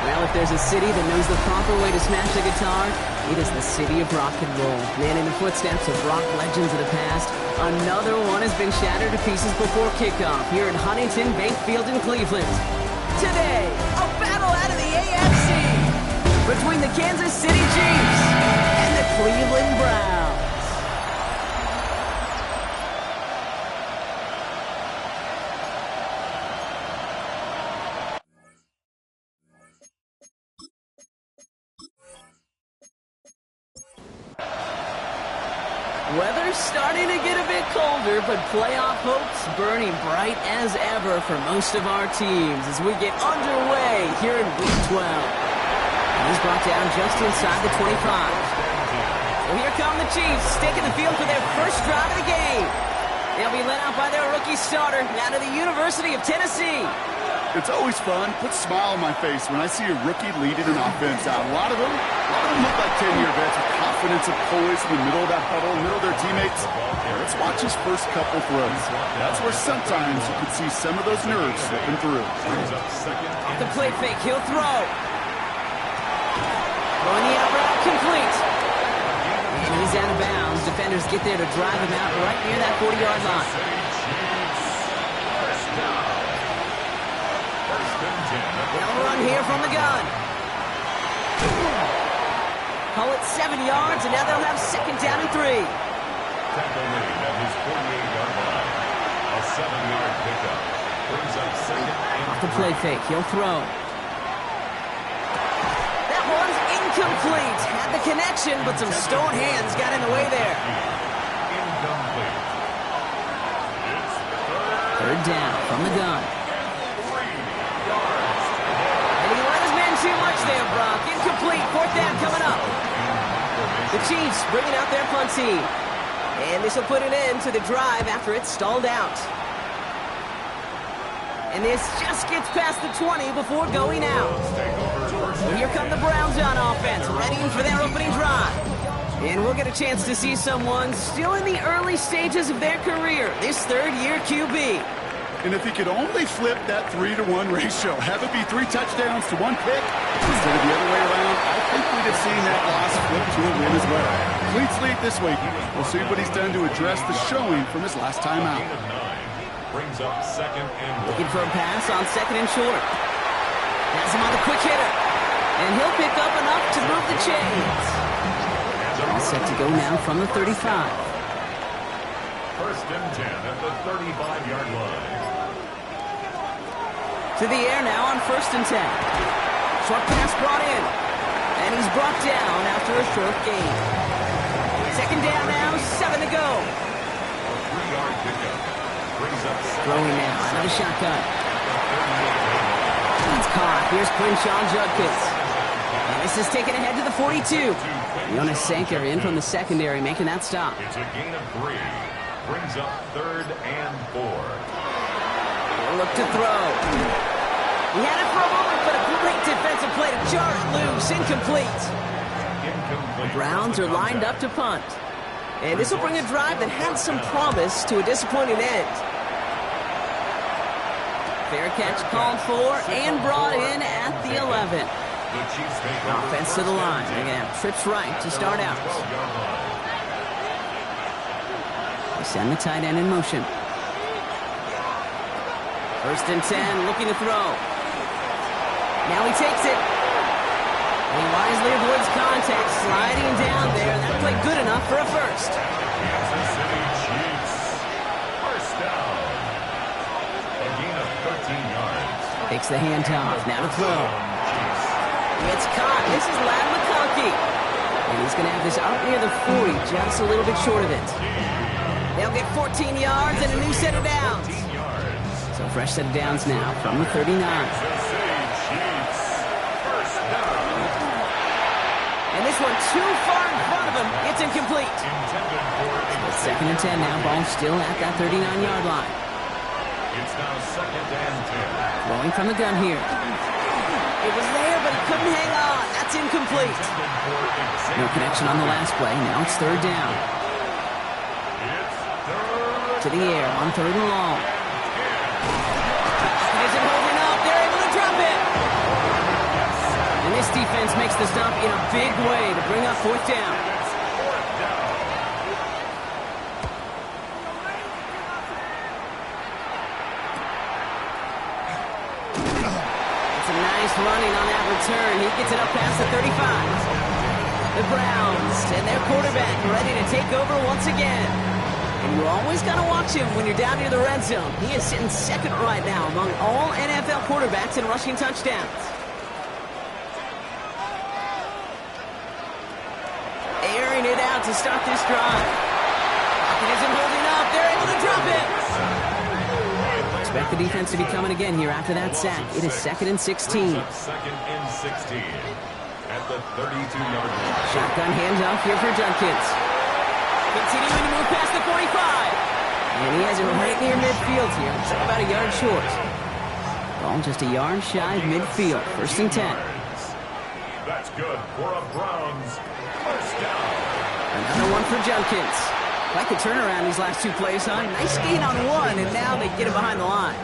Well, if there's a city that knows the proper way to smash a guitar, it is the city of rock and roll. Man, in the footsteps of rock legends of the past, another one has been shattered to pieces before kickoff here at Huntington Bank Field in Cleveland. Today, a battle out of the AFC between the Kansas City Chiefs and the Cleveland Browns. Weather's starting to get a bit colder, but playoff hopes burning bright as ever for most of our teams as we get underway here in Week 12. And he's brought down just inside the 25. So here come the Chiefs, taking the field for their first drive of the game. They'll be led out by their rookie starter out of the University of Tennessee. It's always fun, puts a smile on my face when I see a rookie leading an offense out. A lot of them look like 10-year vets with confidence and poise in the middle of that huddle, middle of their teammates. Let's watch his first couple throws. That's where sometimes you could see some of those nerves slipping through. Off the play fake, he'll throw. Throwing the out route complete. He's out of bounds. Defenders get there to drive him out right near that 40-yard line. They'll run here from the gun. Call it 7 yards, and now they'll have second down and 3. Tackle made at his 48-yard line. A 7-yard pickup brings up second and off the play fake, he'll throw. That one's incomplete. Had the connection, but some stone hands got in the way there. incomplete. It's Third down from the gun. 3 yards. And he let his man too much there, Brock. Incomplete. Fourth down coming up. The Chiefs bringing out their punt team. And this will put an end to the drive after it's stalled out. And this just gets past the 20 before going out. So here come the Browns on offense, ready for their opening drive. And we'll get a chance to see someone still in the early stages of their career, this third-year QB. And if he could only flip that 3-to-1 ratio, have it be 3 touchdowns to 1 pick, instead of the other way around, I think we'd have seen that loss flip to a win as well. Clean slate this week. We'll see what he's done to address the showing from his last time out. Brings up second and 1. Looking for a pass on second and short. Has him on the quick hitter. And he'll pick up enough to move the chains. All set to go now from the 35. First and 10 at the 35-yard line. To the air now on first and 10. Short pass brought in. And he's brought down after a short gain. Second down now, 7 to go. A 3-yard pickup. Brings up Throwing now out of the shotgun. It's caught. Here's Quinshawn Judkins. And this is taken ahead to the 42. Jonas Sanker in from the secondary making that stop. It's a gain of 3. Brings up third and 4. He'll look to throw. He had it for a moment, but a great defensive play to jar it loose. Incomplete. The Browns are lined up to punt. And this will bring a drive that had some promise to a disappointing end. Fair catch called for and brought in at the 11. Offense to the line. They're going to have trips right to start out. They send the tight end in motion. First and 10, looking to throw. Now he takes it. He wisely avoids contact, sliding down there. That played good enough for a first. Kansas City Chiefs. First down. A gain of 13 yards. Takes the handoff. Now to throw. It's caught. This is Ladd McConkey. And he's going to have this out near the 40, just a little bit short of it. They'll get 14 yards and a new set of downs. So fresh set of downs now from the 39. Kansas City Chiefs. First down. And this one too far in front of him. It's incomplete. Intended for It's 2nd and 10 now. Ball still at that 39-yard line. It's now 2nd and 10. Throwing from the gun here. It was there, but he couldn't hang on. That's incomplete. Intended for No connection on the last play. Now it's 3rd down. It's third. To the air on 3rd and long. He isn't holding up. They're able to drop it. And this defense makes the stop in a big way to bring up 4th down. It's a nice running on that return. He gets it up past the 35. The Browns and their quarterback ready to take over once again. And you always got to watch him when you're down near the red zone. He is sitting 2nd right now among all NFL quarterbacks in rushing touchdowns. Airing it out to start this drive. It isn't holding up. They're able to drop it. Expect the defense to be coming again here after that sack. It is 2nd and 16. 2nd and 16 at the 32-yard line. Shotgun handoff here for Judkins. Continuing to move past the 45. And he has it right near midfield here. It's about a yard short. Ball just a yard shy of midfield. 1st and 10. That's good for a Browns first down. Another one for Judkins. Like the turnaround these last 2 plays, huh? Nice gain on one, and now they get it behind the line.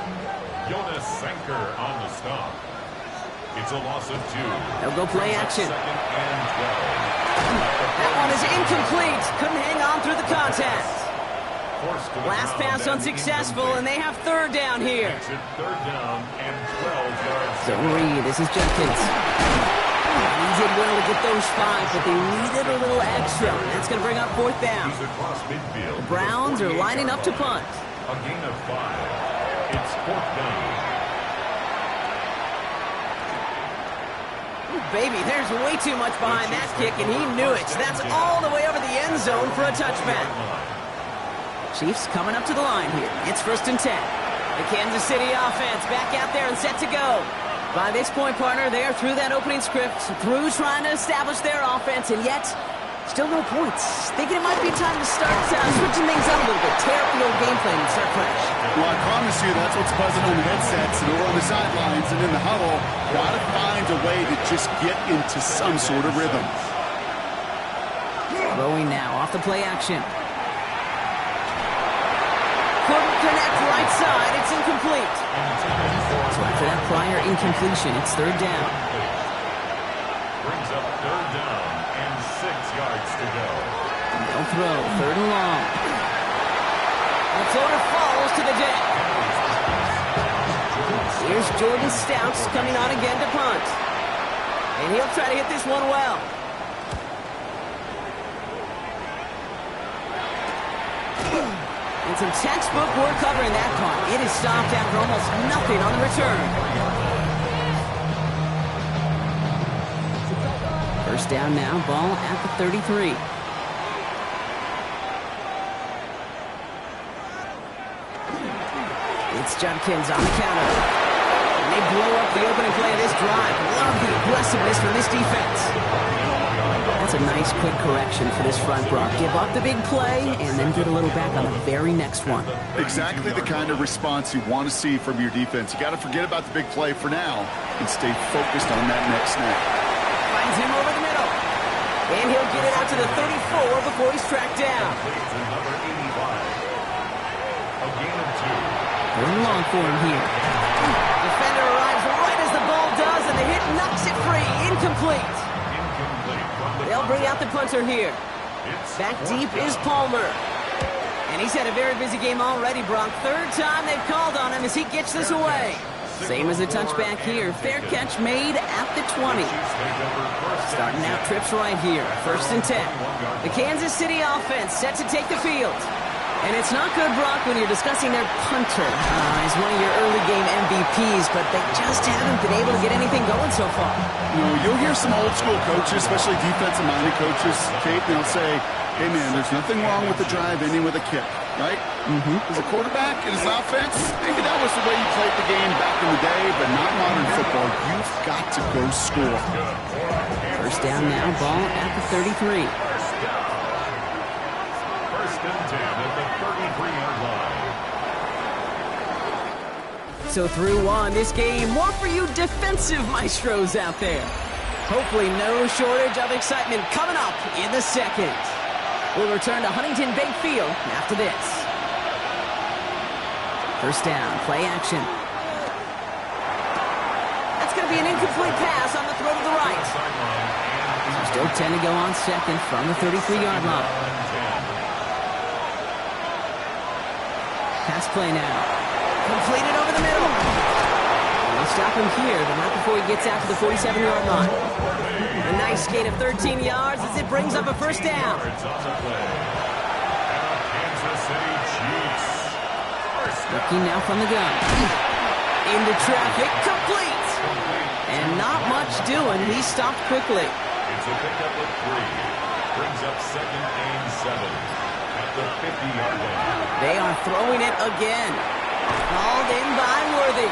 Jonas Sanker on the stop. It's a loss of 2. They'll go play action. 2nd and 12. That one is incomplete. Couldn't hang on through the contact. Forced to the Last ground pass and unsuccessful, and they have 3rd down here. Makes it 3rd down and 12 yards. Don't read. This is Judkins. He did well to get those 5, but they needed a little extra. That's going to bring up 4th down. He's across midfield. The Browns are lining up to punt. A gain of 5. It's 4th down. Ooh, baby, there's way too much behind that kick, and he knew it. That's all the way over the end zone for a touchback. Chiefs coming up to the line here. It's 1st and 10. The Kansas City offense back out there and set to go. By this point, partner, they are through that opening script, through trying to establish their offense, and yet still no points. Thinking it might be time to start switching things up a little bit, tear up the old game plan and start fresh. Well, I promise you that's what's buzzing on the headsets and over on the sidelines and in the huddle. Got to find a way to just get into some sort of rhythm. Throwing now off the play action. Couldn't connect right side. It's incomplete. So after that prior incompletion, it's 3rd down. Brings up 3rd down and 6 yards to go. No throw. 3rd and long. The floater falls to the deck. Here's Jordan Stouts coming on again to punt. And he'll try to hit this one well. And some textbook work covering that punt. It is stopped after almost nothing on the return. 1st down now, ball at the 33. It's Judkins on the counter. And they blow up the opening play of this drive. Love the aggressiveness from this defense. That's a nice quick correction for this front, Brock. Give up the big play and then get a little back on the very next one. Exactly the kind of response you want to see from your defense. You got to forget about the big play for now and stay focused on that next snap. Finds him over the middle. And he'll get it out to the 34 before he's tracked down. Number 85. A gain of 2. Going long for him here. Defender arrives right as the ball does, and the hit knocks it free. Incomplete. They'll bring out the punter here. Back deep is Palmer. And he's had a very busy game already, Brock. 3rd time they've called on him as he gets this away. Same as a touchback here. Fair catch made at the 20. Starting out trips right here. 1st and 10. The Kansas City offense set to take the field. And it's not good, Brock, when you're discussing their punter as one of your early game MVPs, but they just haven't been able to get anything going so far. You know, you'll hear some old school coaches, especially defensive-minded coaches, Kate, they'll say, hey, man, there's nothing wrong with the drive ending with a kick, right? As a quarterback in his offense, maybe that was the way you played the game back in the day, but not modern football. You've got to go score. First down now, ball at the 33. First and 10 at the 33-yard line. So through one, this game, more for you defensive maestros out there. Hopefully no shortage of excitement coming up in the second. We'll return to Huntington Bank Field after this. First down, play action. That's going to be an incomplete pass on the throw to the right. So still 10 to go on second from the 33-yard line. Pass play now. Completed over the middle. We'll stop him here, but not before he gets out to the 47-yard line. A nice gain of 13 yards as it brings up a first down. Looking now from the gun. Into traffic, complete. And not much doing. He stopped quickly. It's a pickup of 3. Brings up second and 7 at the 50-yard line. They are throwing it again. Called in by Worthy.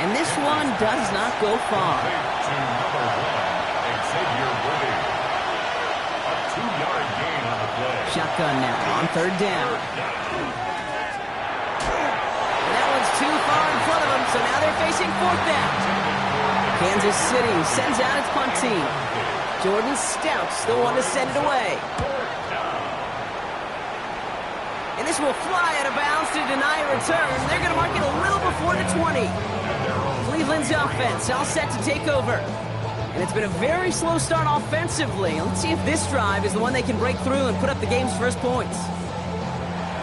And this one does not go far. To number 1, Xavier Worthy. A 2-yard gain on the play. Shotgun now on third down. And that one's too far in front of them, so now they're facing fourth down. Kansas City sends out its punt team. Jordan Stout's the one to send it away. And this will fly out of bounds to deny a return. They're going to mark it a little before the 20. Cleveland's offense all set to take over. And it's been a very slow start offensively. Let's see if this drive is the one they can break through and put up the game's first points.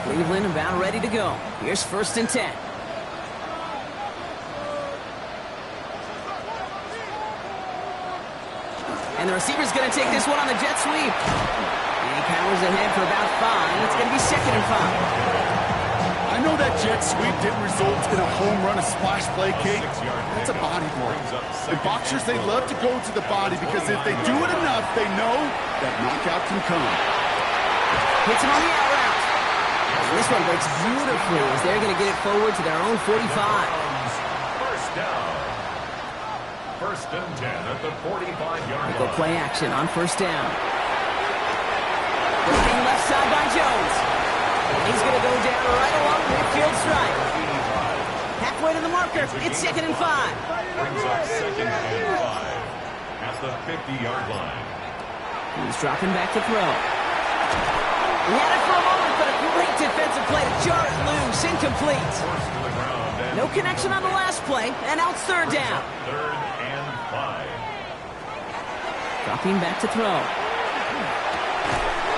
Cleveland about ready to go. Here's first and 10. And the receiver's going to take this one on the jet sweep. And he powers ahead for about 5. It's going to be second and 5. I know that jet sweep didn't result in a home run, a splash play, Kate. That's a body blow. And boxers, they love to go to the body because if they do it enough, they know that knockout can come. Hits him on the out route. And this one breaks beautifully as they're going to get it forward to their own 45. First down. First and 10 at the 45-yard line. Go play action on first down. Looking left side by Jones. He's going to go down right along the midfield stripe. Halfway to the marker. It's second and 5. Brings up second and 5 at the 50-yard line. He's dropping back to throw. He had it for a moment, but a great defensive play to jar it loose. Incomplete. No connection on the last play, and out third down. Third and 5. Dropping back to throw.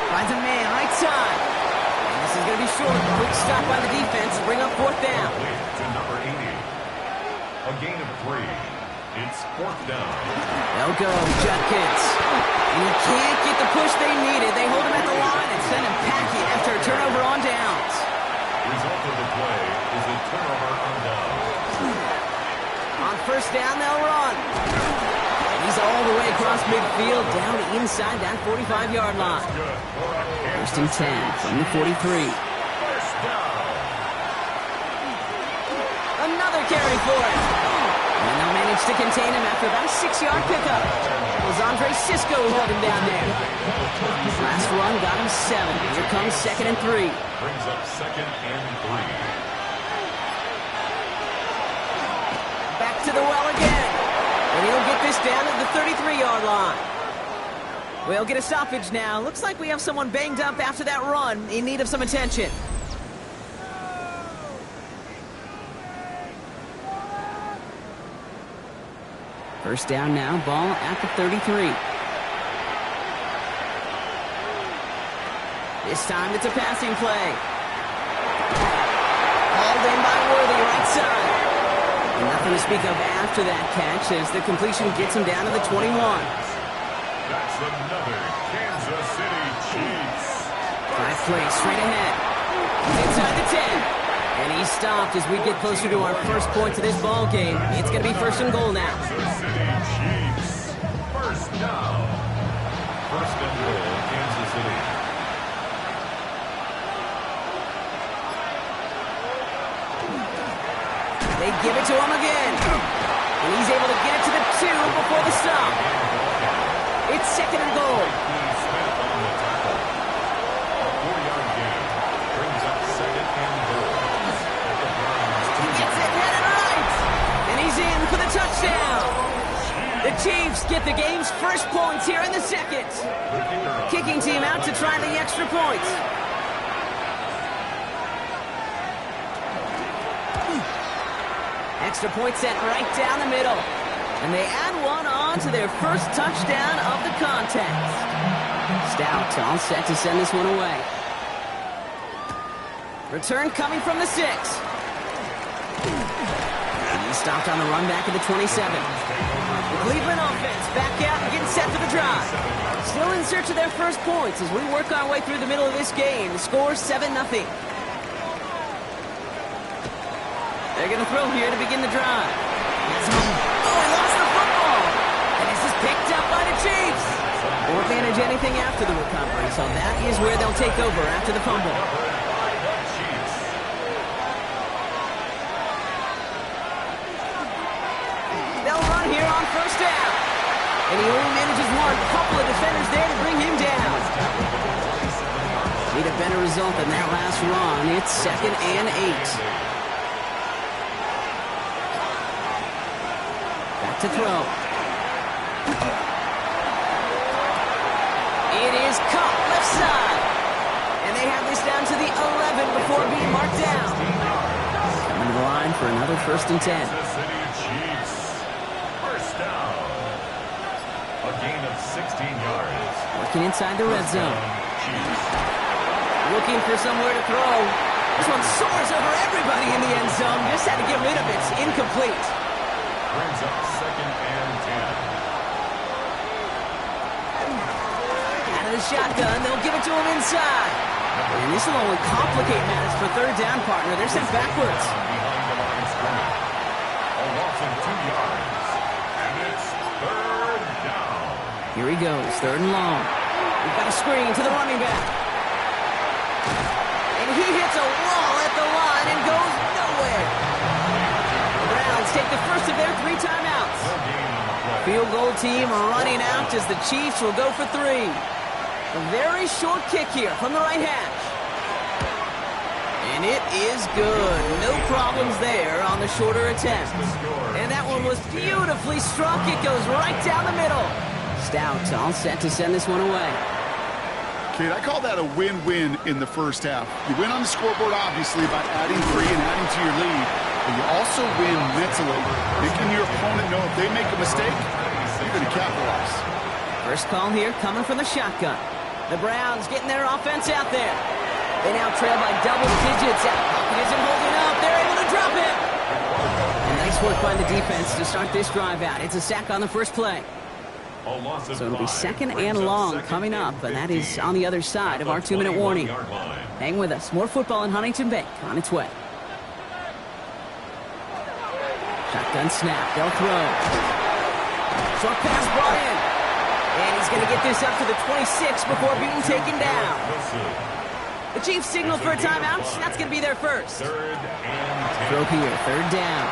Finds a man right side. And this is going to be short. Quick stop by the defense. Bring up fourth down. To number 80. A gain of 3. It's fourth down. They'll go, Judkins. And he can't get the push they needed. They hold him at the line and send him packing after a turnover on downs. Result of the play is a turnover on downs. On first down, they'll run. And he's all the way across midfield, down inside that 45-yard line. First and 10 from the 43. First down. Another carry for it. And they'll manage to contain him after about a 6-yard pickup. Was Andre Sisco held him down there. Last run got him 7. Here comes second and 3. Brings up second and 3. Back to the well again. And he'll get this down at the 33-yard line. We'll get a stoppage now. Looks like we have someone banged up after that run in need of some attention. First down now, ball at the 33. This time it's a passing play. Hauled in by Worthy, right side. And nothing to speak of after that catch as the completion gets him down to the 21. That's another Kansas City Chiefs. 5 plays straight ahead. He's inside the 10. And he's stopped as we get closer to our first point to this ball game. It's going to be first and goal now. Kansas City Chiefs. First down. First and goal, Kansas City. They give it to him again. And he's able to get it to the 2 before the stop. It's second and goal. Smith on the tackle. A 4-yard gain brings up second and goal. At the Browns' He gets it headed right. And he's in for the touchdown. The Chiefs get the game's first points here in the second. Kicking team out to try the extra points. Extra point set right down the middle. And they add one on to their first touchdown of the contest. Stout all set to send this one away. Return coming from the 6. And he's stopped on the run back at the 27. The Cleveland offense back out and getting set for the drive. Still in search of their first points as we work our way through the middle of this game. The score 7-0. They're going to throw here to begin the drive. Oh, he lost the football. And this is picked up by the Chiefs. Won't manage anything after the recovery, so that is where they'll take over after the fumble. They'll run here on first down. And he only manages one. Couple of defenders there to bring him down. Need a better result than that last run. It's 2nd and 8. To throw. It is caught left side. And they have this down to the 11 before being marked down. Coming to the line for another 1st and 10. Kansas City Chiefs. First down. A gain of 16 yards. Working inside the red zone. Chiefs. Looking for somewhere to throw. This one soars over everybody in the end zone. Just had to get rid of it. Incomplete. Brings up 2nd and 10. Out of the shotgun, they'll give it to him inside. And this will only complicate matters for 3rd down, partner. They're sent backwards. Behind the line of scrimmage. A loss of 2 yards. And it's 3rd down. Here he goes, 3rd and long. We've got a screen to the running back. And he hits a wall at the line and goes nowhere. Take the first of their 3 timeouts. Field goal team running out as the Chiefs will go for 3. A very short kick here from the right hash. And it is good. No problems there on the shorter attempt. And that one was beautifully struck. It goes right down the middle. Stout all set to send this one away. Kate, I call that a win-win in the first half. You win on the scoreboard, obviously, by adding 3 and adding to your lead. But you also win mentally, making your opponent know if they make a mistake, you're going to capitalize. First call here coming from the shotgun. The Browns getting their offense out there. They now trail by double digits. Pocket isn't holding up. They're able to drop it. And nice work by the defense to start this drive out. It's a sack on the first play. So it'll be 2nd and long coming up, and that is on the other side of our 2-minute warning. Hang with us. More football in Huntington Bank on its way. Shotgun snap. They'll throw. Short pass brought in. And he's going to get this up to the 26 before being taken down. The Chiefs signal for a timeout. That's going to be their first. Throw here. 3rd down.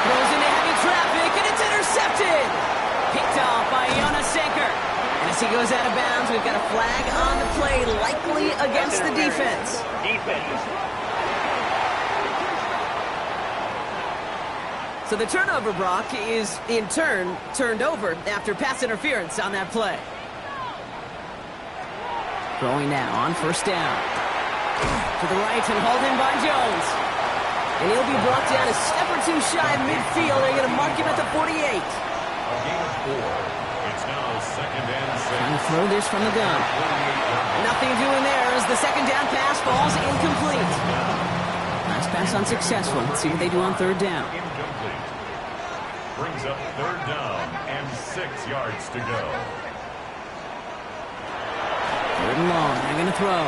Throws into heavy traffic, and it's intercepted. Picked off by Jonas Sanker. And as he goes out of bounds, we've got a flag on the play, likely against the defense. So the turnover, Brock, is in turn turned over after pass interference on that play. Throwing now on first down. To the right and hauled in by Jones. And he'll be brought down a step or 2 shy of midfield. They're going to mark him at the 48. A gain of 4. It's now 2nd and 6. Trying to throw this from the gun. Nothing doing there as the 2nd down pass falls incomplete. Nice pass unsuccessful. Let's see what they do on 3rd down. Incomplete. Brings up 3rd down and 6 yards to go. 3rd and long. They're going to throw.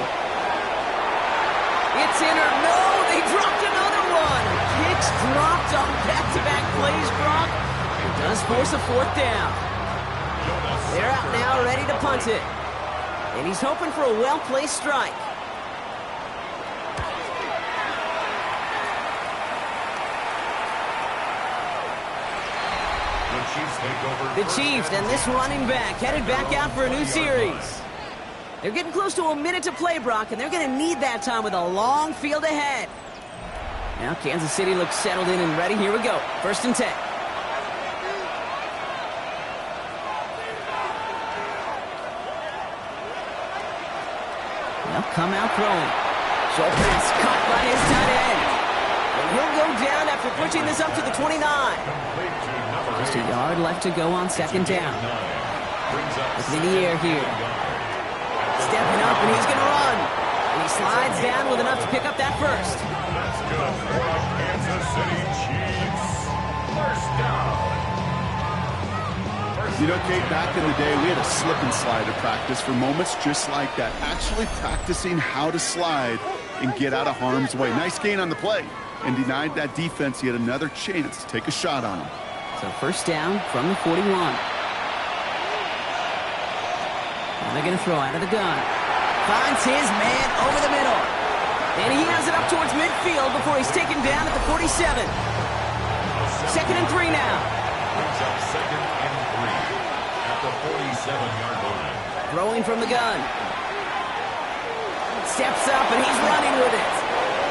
It's in or no, they dropped another one. Kicks dropped on back-to-back plays, Brock. It does force a 4th down. They're out now, ready to punt it. And he's hoping for a well-placed strike. The Chiefs take over. The Chiefs and this running back headed back out for a new series. They're getting close to a minute to play, Brock, and they're going to need that time with a long field ahead. Now Kansas City looks settled in and ready. Here we go. 1st and 10. They'll come out throwing. Short pass caught by his tight end. And he'll go down after pushing this up to the 29. Just a yard left to go on 2nd down. Looking in the air here. Stepping up, and he's going to run. And he slides down with enough to pick up that first. That's good for the Kansas City Chiefs. 1st down. You know, Kate, back in the day, we had a slip and slide at practice for moments just like that. Actually practicing how to slide and get out of harm's way. Nice gain on the play. And denied that defense yet another chance to take a shot on him. So 1st down from the 41. Now they're going to throw out of the gun. Finds his man over the middle. And he has it up towards midfield before he's taken down at the 47. 2nd and 3 now. Brings up 2nd and 3 at the 47-yard line. Throwing from the gun. Steps up, and he's running with it.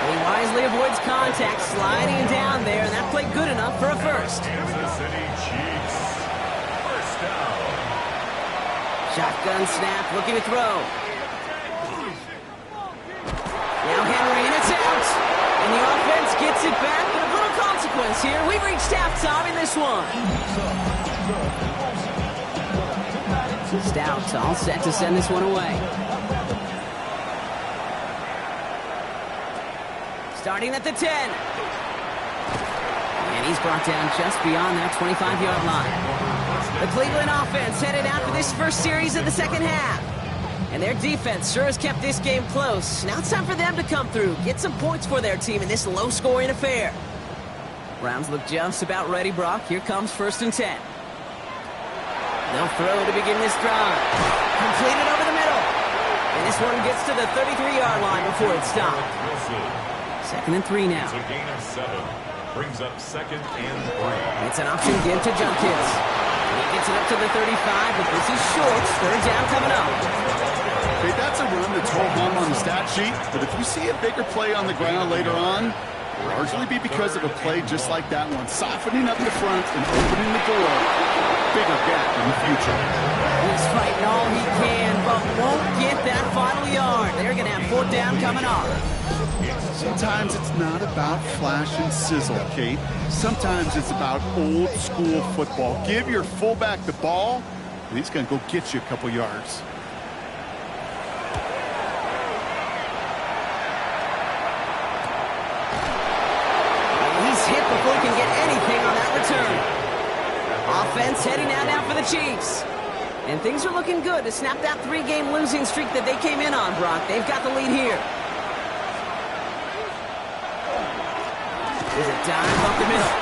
He wisely avoids contact, sliding down there, and that played good enough for a first. Kansas City Chiefs. 1st down. Shotgun snap, looking to throw. Now Henry, and it's out. And the offense gets it back, but a little consequence here. We've reached halftime in this one. Stout all set to send this one away. Starting at the 10. And he's brought down just beyond that 25-yard line. The Cleveland offense headed out for this first series of the 2nd half. And their defense sure has kept this game close. Now it's time for them to come through, get some points for their team in this low-scoring affair. Browns look just about ready, Brock. Here comes 1st and 10. They'll throw to begin this drive. Completed over the middle. And this one gets to the 33-yard line before it's stopped. 2nd and 3 now. It's a gain of 7. Brings up 2nd and 3. It's an option give to Junkins. He gets it up to the 35, but this is short. 3rd down coming up. Okay, that's a run that's hold on the stat sheet, but if you see a bigger play on the ground later on, it'll largely be because of a play just like that one, softening up the front and opening the door. Bigger gap in the future. He's fighting all he can, but won't get that final yard. They're going to have 4th down coming up. Sometimes it's not about flash and sizzle, Kate. Sometimes it's about old school football. Give your fullback the ball, and he's going to go get you a couple yards. He's hit before he can get anything on that return. Offense heading out now for the Chiefs. And things are looking good to snap that 3-game losing streak that they came in on, Brock. They've got the lead here. There's a dive up the middle.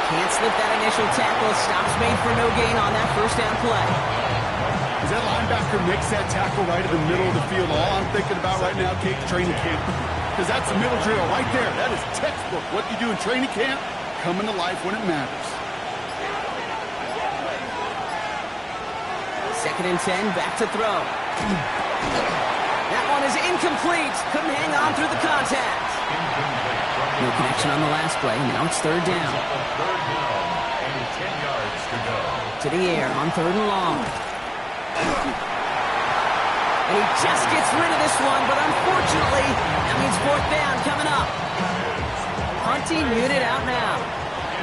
Can't slip that initial tackle. Stops made for no gain on that 1st down play. As that linebacker makes that tackle right in the middle of the field, all I'm thinking about right now, Kate, training camp. Because that's a middle drill right there. That is textbook. What you do in training camp, coming to life when it matters. 2nd and 10, back to throw. That one is incomplete. Couldn't hang on through the contact. No connection on the last play. Now it's 3rd down. 3rd down and 10 yards to go. To the air on 3rd and long. And he just gets rid of this one, but unfortunately, that means 4th down coming up. Hunting unit out now.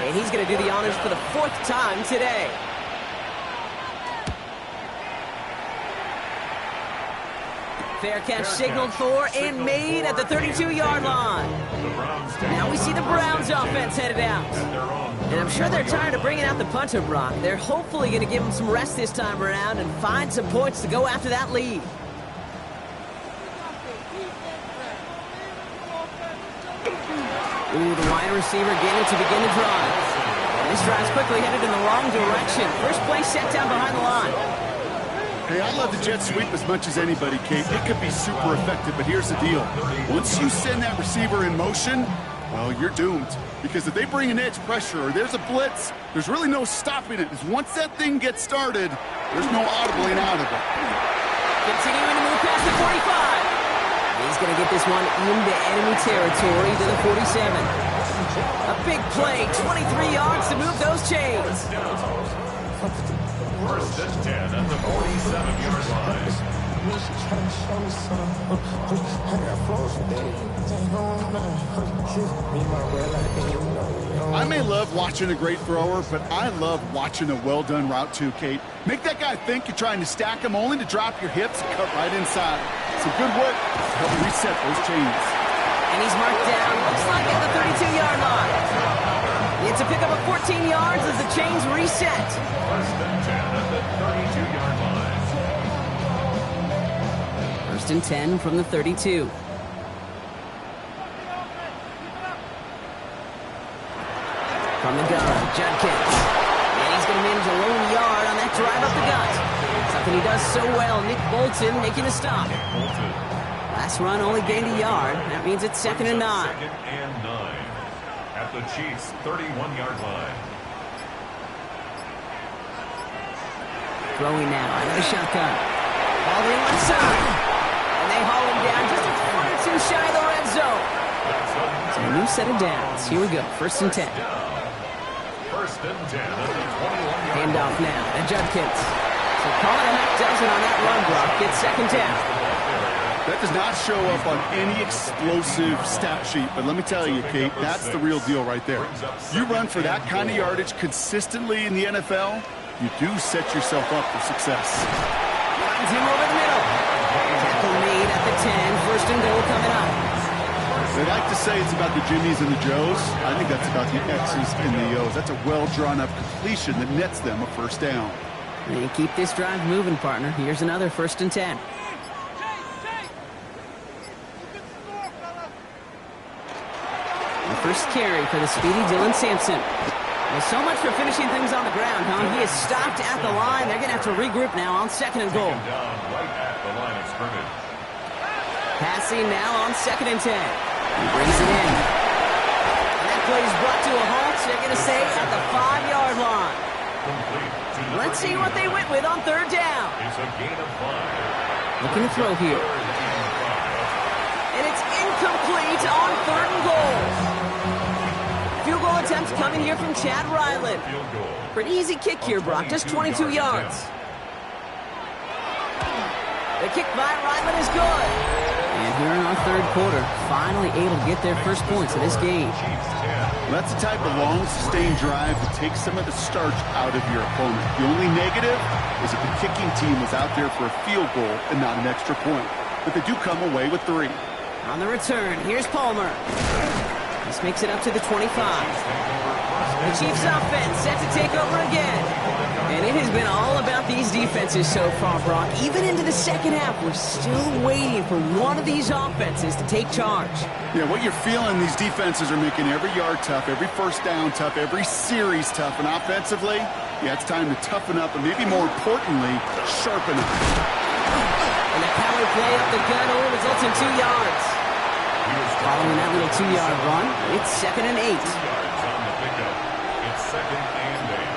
And he's going to do the honors for the 4th time today. Fair catch signaled for and made at the 32-yard line. Now we see the Browns offense headed out. And I'm sure they're tired of bringing out the punter, Brock. They're hopefully going to give him some rest this time around and find some points to go after that lead. Ooh, the wide receiver getting to begin the drive. And this drive's quickly headed in the wrong direction. First play set down behind the line. Hey, I love the jet sweep as much as anybody, Kate. It could be super effective, but here's the deal. Once you send that receiver in motion, Well, you're doomed. Because if they bring an edge pressure or there's a blitz, there's really no stopping it. Because once that thing gets started, there's no audibling out of it. Continuing to move past the 45. He's going to get this one into enemy territory to the 47. A big play, 23 yards to move those chains. First and 10 at the 47-yard line. I may love watching a great thrower, but I love watching a well-done route too, Kate. Make that guy think you're trying to stack him only to drop your hips and cut right inside. Some good work to help reset those chains. And he's marked down, looks like at the 32-yard line. It's a pickup of 14 yards as the chains reset. First and 10 at the 32-yard line. First and 10 from the 32. From the gun, Judkins. And he's going to manage a lone yard on that drive up the gut. Something he does so well. Nick Bolton making a stop. Last run only gained a yard. That means it's 2nd and 9. 2nd and 9 at the Chiefs' 31-yard line. Throwing now out of the shotgun. Ball in left side. And they haul him down just a foot or two shy of the red zone. So a new set of downs. Here we go. 1st and 10. First and 10 at the 21-yard line. Handoff now to Judkins. So calling a half dozen on that run block. Gets 2nd down. That does not show up on any explosive stat sheet, but let me tell you, Kate, that's the real deal right there. You run for that kind of yardage consistently in the NFL, you do set yourself up for success. Runs him over the middle. Tackle made at the 10. 1st and goal coming up. They like to say it's about the Jimmies and the Joes. I think that's about the X's and the O's. That's a well-drawn-up completion that nets them a 1st down. And keep this drive moving, partner. Here's another 1st and 10. The first carry for the speedy Dylan Sampson. Well, so much for finishing things on the ground, huh? He is stopped at the line. They're going to have to regroup now on 2nd and goal. Down right at the line of scrimmage. Passing now on 2nd and 10. He brings it in. And that play is brought to a halt. They're going to say at the 5-yard line. Let's see what they went with on 3rd down. It's a gain of 5. Looking to throw here. And it's incomplete on 3rd and goal. Field goal attempt coming here from Chad Ryland. Pretty easy kick here, Brock. Just 22 yards. The kick by Ryland is good. And here in our 3rd quarter, finally able to get their first points of this game. That's the type of long, sustained drive that takes some of the starch out of your opponent. The only negative is if the kicking team was out there for a field goal and not an extra point. But they do come away with 3. On the return, here's Palmer. This makes it up to the 25. The Chiefs offense set to take over again. And it has been all about these defenses so far, Brock. Even into the 2nd half, we're still waiting for one of these offenses to take charge. Yeah, what you're feeling, these defenses are making every yard tough, every 1st down tough, every series tough. And offensively, yeah, it's time to toughen up and maybe more importantly, sharpen up. And the power play up the gut only results in 2 yards. Following that little 2-yard run, it's 2nd and 8. 2 yards on the pickup. It's 2nd and 8.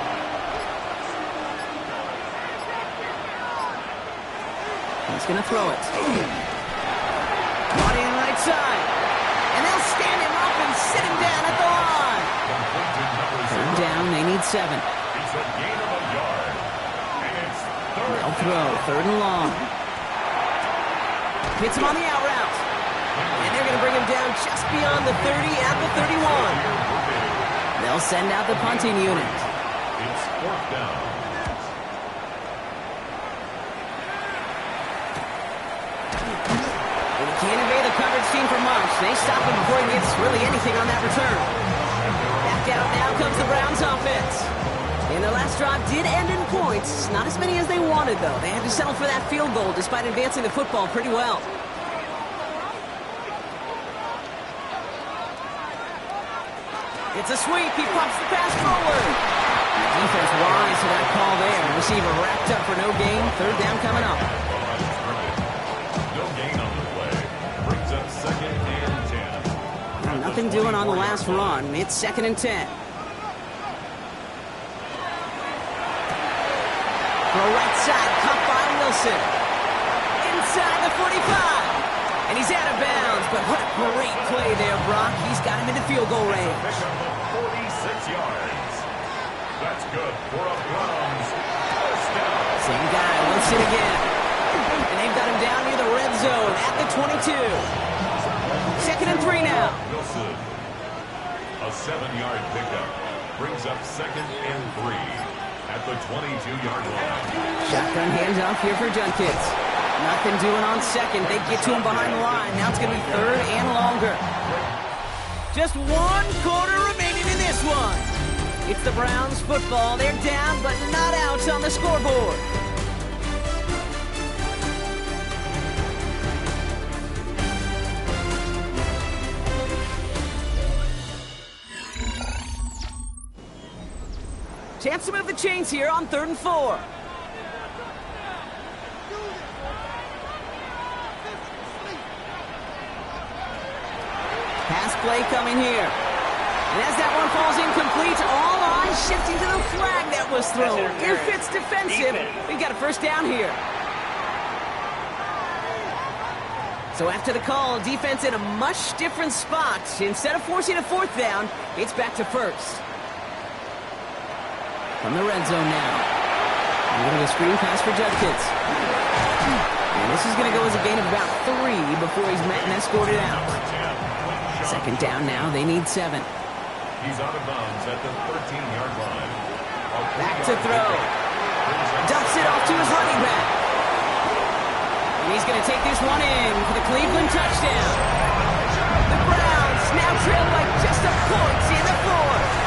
He's going to throw it. Money on the right side. And they'll stand him up and sit him down at the line. 3rd down, they need 7. It's a gain of a yard. And it's 3rd. They'll throw, 3rd and long. Hits him on the out route. And they're going to bring him down just beyond the 30 at the 31. They'll send out the punting unit. It's 4th down. And he can't evade the coverage team for much. They stop him before he gets really anything on that return. Back out now comes the Browns offense. And their last drive did end in points. Not as many as they wanted, though. They had to settle for that field goal despite advancing the football pretty well. It's a sweep. He pops the pass forward. The defense wise to that call there. Receiver wrapped up for no gain. 3rd down coming up. No gain on the play. Brings up 2nd and 10. nothing doing on the last run. It's 2nd and 10. Throw right side, caught by Wilson. Inside the 45. And he's out of bounds, but what a great play there, Brock. He's got him into field goal range. 46 yards. That's good for a Browns first down. Same guy, Wilson again. And they've got him down near the red zone at the 22. 2nd and 3 now. Wilson. A 7-yard pickup brings up 2nd and 3 at the 22-yard line. Shotgun handoff here for Junkins. Nothing doing on 2nd. They get to him behind the line. Now it's going to be 3rd and longer. Just 1 quarter remaining in this one. It's the Browns football. They're down, but not out on the scoreboard. Chance to move the chains here on 3rd and 4. Pass play coming here. And as that one falls incomplete, all eyes shifting to the flag that was thrown. If it's defensive, we got a first down here. So after the call, defense in a much different spot. Instead of forcing a 4th down, it's back to 1st. From the red zone now. A little bit of screen pass for Judkins. And this is going to go as a gain of about 3 before he's met and escorted out. 2nd down now. They need 7. He's out of bounds at the 13-yard line. Back to throw. Dumps it off to his running back. And he's going to take this one in for the Cleveland touchdown. The Browns now trail by just a point in the 4th.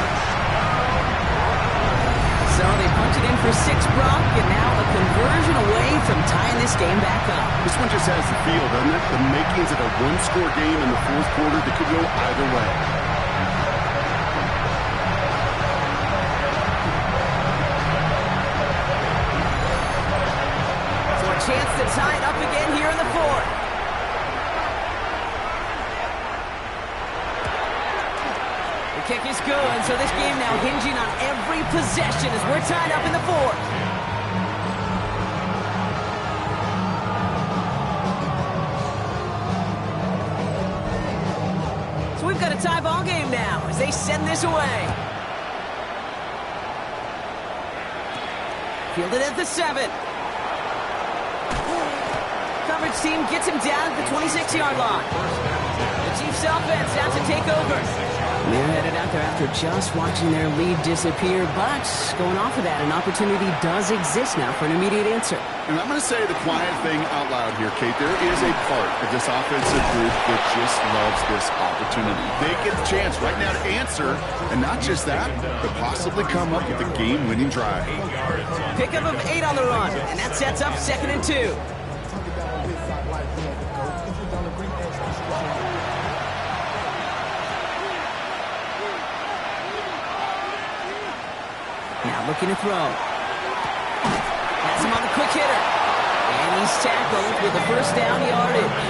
So they punch it in for 6, Brock, and now a conversion away from tying this game back up. This one just has the feel, doesn't it? The makings of a one-score game in the 4th quarter that could go either way. So a chance to tie it up again here in the 4th. The kick is good, so this game now hinging on every possession as we're tied up in the 4th. So we've got a tie ball game now as they send this away. Fielded at the 7. Coverage team gets him down at the 26-yard line. The Chiefs offense out to take over. They're headed out there after just watching their lead disappear, but going off of that, an opportunity does exist now for an immediate answer. And I'm going to say the quiet thing out loud here, Kate. There is a part of this offensive group that just loves this opportunity. They get the chance right now to answer, and not just that, but possibly come up with a game-winning drive. Pickup of 8 on the run, and that sets up 2nd and 2. Now looking to throw. Has him on the quick hitter. And he's tackled with the first down yardage.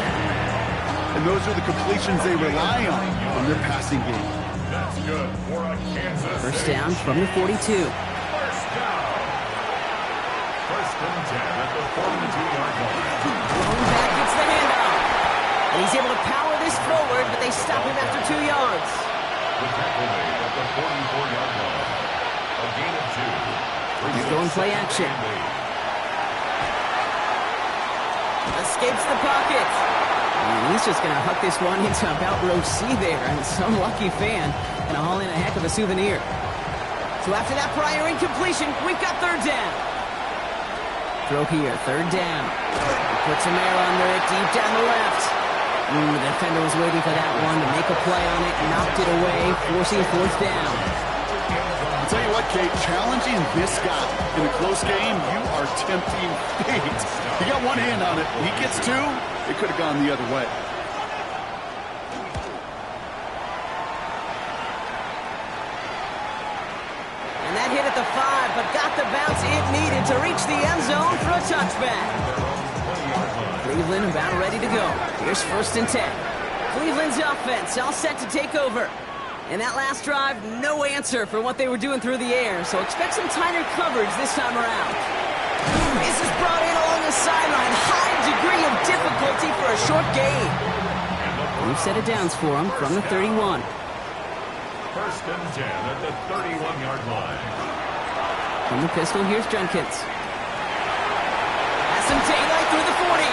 And those are the completions they rely on their passing game. That's good for a Kansas First down from the 42. First down. 1st and 10 at the 42-yard line. Thrown back, gets the handoff. And he's able to power this forward, but they stop him after 2 yards. The tackle made at the 44-yard line. A gain of 2. He's going play action. Escapes the pocket. And he's just going to huck this one into about row C there. And some lucky fan going to haul in a heck of a souvenir. So after that prior incompletion, we've got 3rd down. Throw here, 3rd down. Puts some air under it, deep down the left. The defender was waiting for that one to make a play on it, knocked it away, forcing 4th down. I'll tell you what, Kate, challenging this guy in a close game, you are tempting fate. He got one hand on it. He gets 2. It could have gone the other way. And that hit at the 5, but got the bounce it needed to reach the end zone for a touchback. Cleveland about ready to go. Here's 1st and 10. Cleveland's offense all set to take over. In that last drive, no answer for what they were doing through the air, so expect some tighter coverage this time around. This is brought in along the sideline. High degree of difficulty for a short gain. We've set it downs for him from the 31. First and 10 at the 31-yard line. From the pistol, here's Jenkins. Has some daylight through the 40.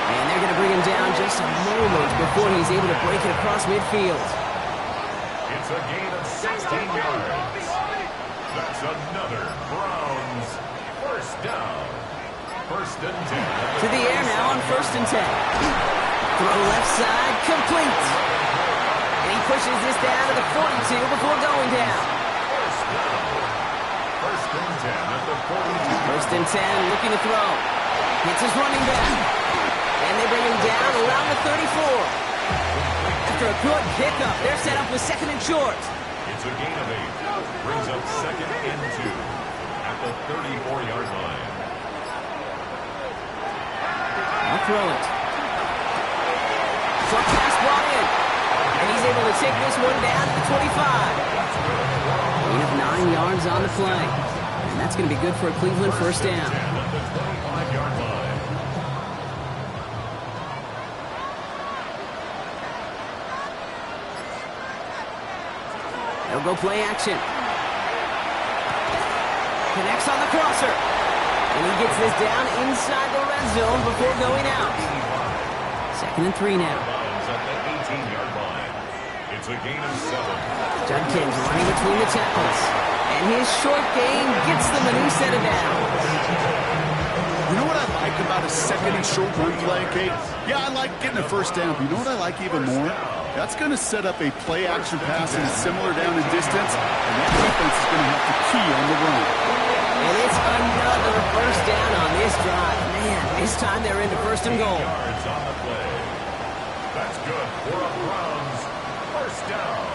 And they're going to bring him down just a moment before he's able to break it across midfield. It's a gain of 16 yards. That's another Browns first down. First and 10. To the air now on first and 10. Throw left side, complete. And he pushes this down to the 42 before going down. First down. First and 10 at the 42. First and 10, looking to throw. Hits his running back. And they bring him down around the 34. After a good pickup, they're set up with second and short. It's a gain of 8. Brings up second and 2 at the 34-yard line. I'll throw it. Short pass brought in. And he's able to take this one down to the 25. Gain of 9 yards on the play. And that's going to be good for a Cleveland first down. At the 25-yard line. They'll go play action. Connects on the crosser. And he gets this down inside the red zone before going out. Second and 3 now. At the 18-yard line. It's a gain of 7. Judkins running between the tackles. And his short gain gets them a new set of downs. You know what I like about a second and short run play, Kate? Yeah, I like getting a first down, but you know what I like even more? That's going to set up a play-action pass in a similar down and distance, and that defense is going to have to key on the run. And it's another first down on this drive. Man, this time they're into first and goal. Yards on the play. That's good for a Browns first down.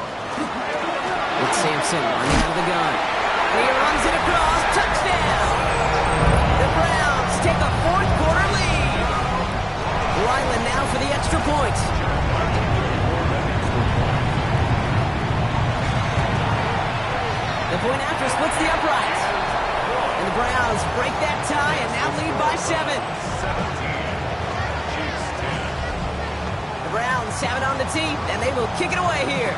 It's Sampson running out of the gun. And he runs it across. Touchdown! The Browns take a fourth-quarter lead. Ryland now for the extra point. The point after splits the uprights. And the Browns break that tie and now lead by 7. 17. Chiefs 10. The Browns have it on the tee, and they will kick it away here.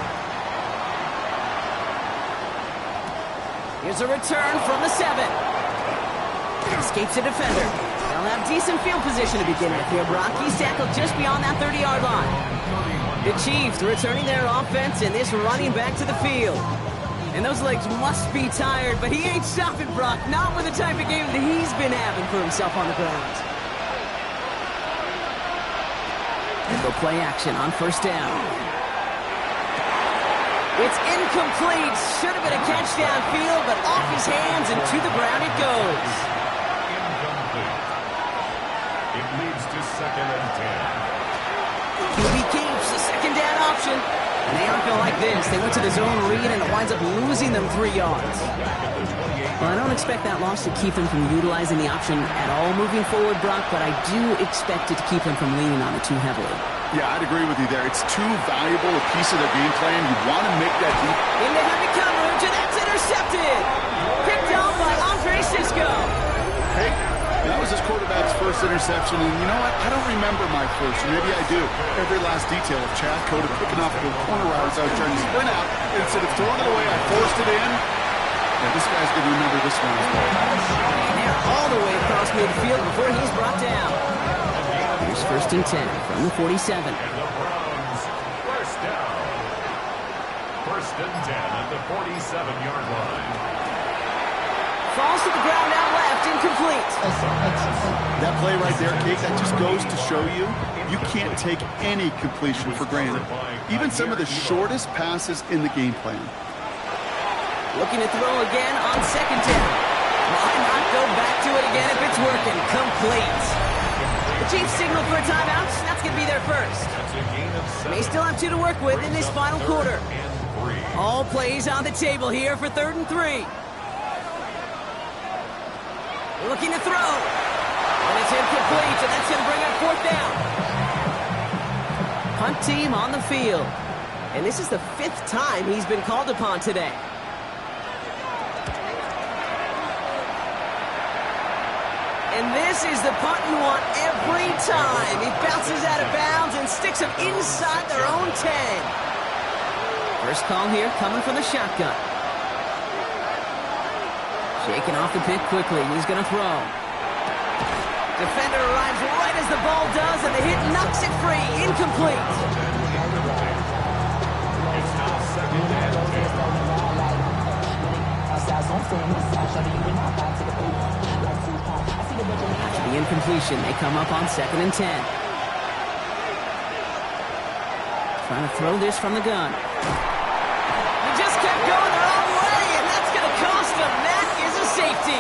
Here's a return from the 7. Escapes a defender. They'll have decent field position to begin with here, Brock. He's tackled just beyond that 30-yard line. The Chiefs returning their offense and this running back to the field. And those legs must be tired, but he ain't stopping, Brock. Not with the type of game that he's been having for himself on the ground. And they'll play action on first down. It's incomplete. Should have been a catch downfield, but off his hands and to the ground it goes. Incomplete. It leads to second and 10. QB keeps the second down option. And they aren't going to like this. They went to the zone read, and it winds up losing them 3 yards. Well, I don't expect that loss to keep them from utilizing the option at all moving forward, Brock, but I do expect it to keep them from leaning on it too heavily. Yeah, I'd agree with you there. It's too valuable a piece of their game plan. You want to make that deep. Into heavy coverage, and that's intercepted. Picked off by Andre Sisco. Hey, that was his quarterback's first interception, and you know what? I don't remember my first, or maybe I do. Every last detail of Chad Cota picking off the corner route as I was trying to sprint out. Instead of throwing it away, I forced it in. Yeah, this guy's going to remember this one as well. And they're all the way across midfield before he's brought down. Here's first and 10 from the 47. And the Browns first down. First and 10 at the 47-yard line. Falls to the ground out left, incomplete. That play right there, Kate, that just goes to show you, you can't take any completion for granted. Even some of the shortest passes in the game plan. Looking to throw again on second down. Why not go back to it again if it's working? Complete. The Chiefs signal for a timeout. That's going to be their first. They still have 2 to work with in this final quarter. All plays on the table here for 3rd and 3. Looking to throw. And it's incomplete, and that's going to bring up 4th down. punt team on the field. And this is the 5th time he's been called upon today. And this is the punt you want every time. He bounces out of bounds and sticks him inside their own 10. First call here coming from the shotgun. Shaking off the pick quickly. He's going to throw. Defender arrives right as the ball does, and the hit knocks it free. Incomplete. It's now second and 10. After the incompletion, they come up on 2nd and 10. Trying to throw this from the gun. He just kept going the wrong way, and that's going to cost them. That is a safety.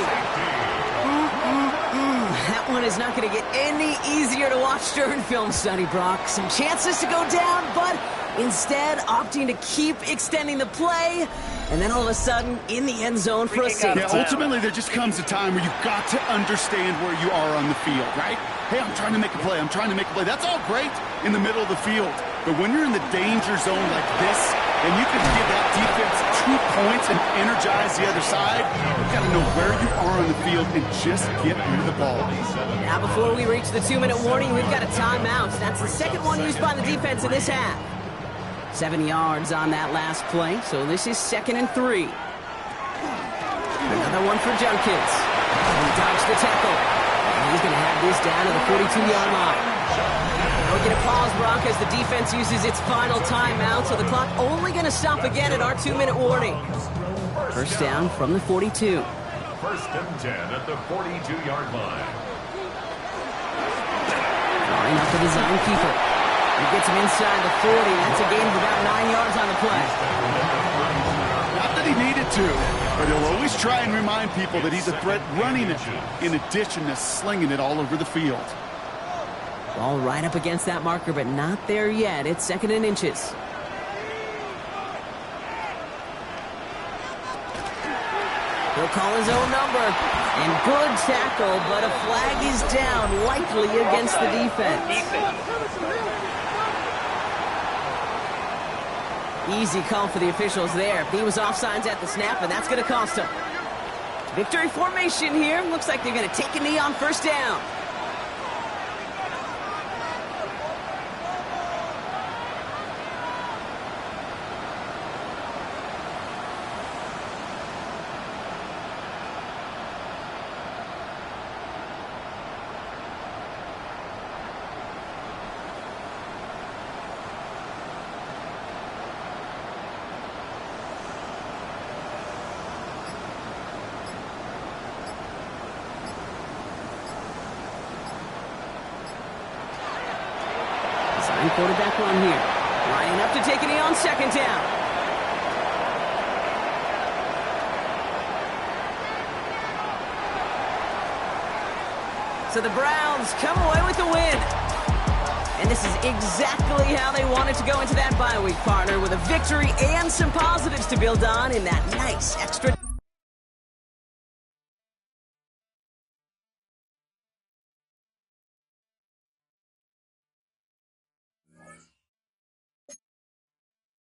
That one is not going to get any easier to watch during film study, Brock. Some chances to go down, but instead opting to keep extending the play, and then all of a sudden in the end zone for a safety. Yeah, ultimately there just comes a time where you've got to understand where you are on the field, right? Hey, I'm trying to make a play. I'm trying to make a play. That's all great in the middle of the field. But when you're in the danger zone like this, and you can give that defense 2 points and energize the other side, you've got to know where you are on the field and just get rid of the ball. Now before we reach the 2-minute warning, we've got a timeout. That's the second one used by the defense in this half. 7 yards on that last play, so this is 2nd and 3. Another one for Junkins. He dodged the tackle. And he's going to have this down to the 42-yard line. We'll get a pause, Brock, as the defense uses its final timeout, so the clock only going to stop again at our 2-minute warning. First down from the 42. 1st and 10 at the 42-yard line. Line up the design keeper. He gets him inside the 40. That's a gain of about 9 yards on the play. Not that he needed to, but he'll always try and remind people that he's a threat running it, in addition to slinging it all over the field. Ball right up against that marker, but not there yet. It's 2nd and inches. He'll call his own number. And good tackle, but a flag is down, likely against the defense. Easy call for the officials there. He was offsides at the snap, and that's going to cost him. Victory formation here. Looks like they're going to take a knee on first down. Quarterback run here. Lining up to take a knee on 2nd down. So the Browns come away with the win. And this is exactly how they wanted to go into that bye week, partner, with a victory and some positives to build on in that nice extra...